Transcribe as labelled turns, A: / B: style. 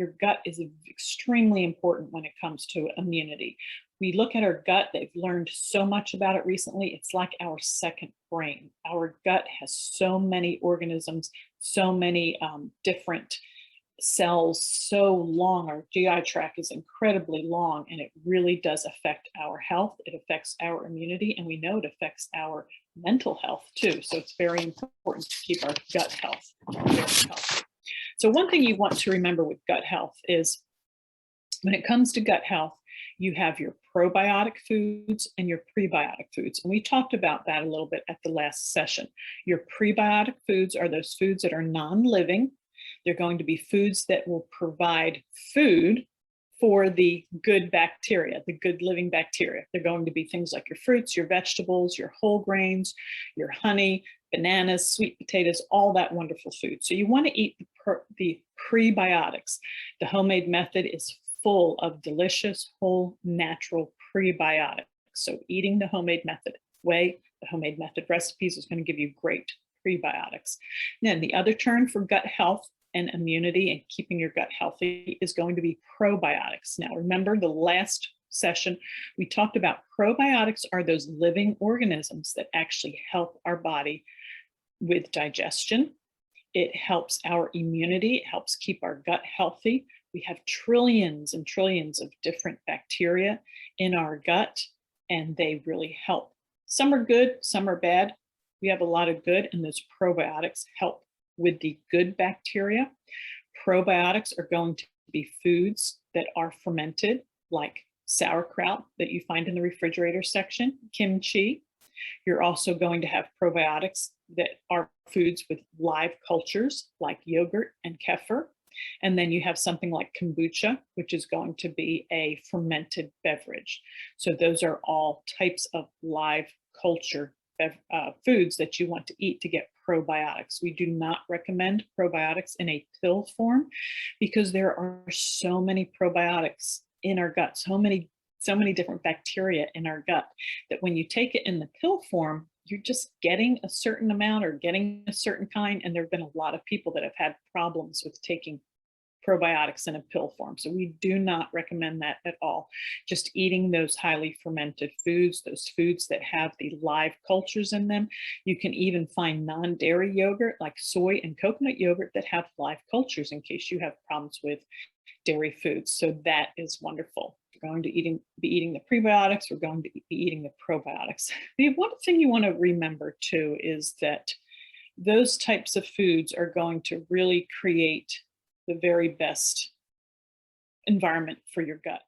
A: your gut is extremely important when it comes to immunity. We look at our gut, they've learned so much about it recently. It's like our second brain. Our gut has so many organisms, so many different cells, so long. Our GI tract is incredibly long, and it really does affect our health. It affects our immunity, and we know it affects our mental health too. So it's very important to keep our gut health very healthy. So one thing you want to remember with gut health is when it comes to gut health, you have your probiotic foods and your prebiotic foods. And we talked about that a little bit at the last session. Your prebiotic foods are those foods that are non-living. They're going to be foods that will provide food for the good bacteria, the good living bacteria. They're going to be things like your fruits, your vegetables, your whole grains, your honey, bananas, sweet potatoes, all that wonderful food. So you want to eat the prebiotics. The homemade method is full of delicious, whole, natural prebiotics. So eating the homemade method way, the homemade method recipes is going to give you great prebiotics. Then the other term for gut health and immunity and keeping your gut healthy is going to be probiotics. Now, remember the last session, we talked about probiotics are those living organisms that actually help our body with digestion. It helps our immunity. It helps keep our gut healthy. We have trillions and trillions of different bacteria in our gut, and they really help. Some are good, some are bad. We have a lot of good, and those probiotics help with the good bacteria. Probiotics are going to be foods that are fermented, like sauerkraut that you find in the refrigerator section, kimchi. You're also going to have probiotics that are foods with live cultures, like yogurt and kefir. And then you have something like kombucha, which is going to be a fermented beverage. So those are all types of live culture foods that you want to eat to get probiotics. We do not recommend probiotics in a pill form because there are so many probiotics in our gut, so many different bacteria in our gut that when you take it in the pill form, you're just getting a certain amount or getting a certain kind. And there have been a lot of people that have had problems with taking probiotics in a pill form. So we do not recommend that at all. Just eating those highly fermented foods, those foods that have the live cultures in them. You can even find non-dairy yogurt like soy and coconut yogurt that have live cultures in case you have problems with dairy foods. So that is wonderful. We're going to be eating the prebiotics. We're going to be eating the probiotics. The one thing you want to remember too is that those types of foods are going to really create the very best environment for your gut.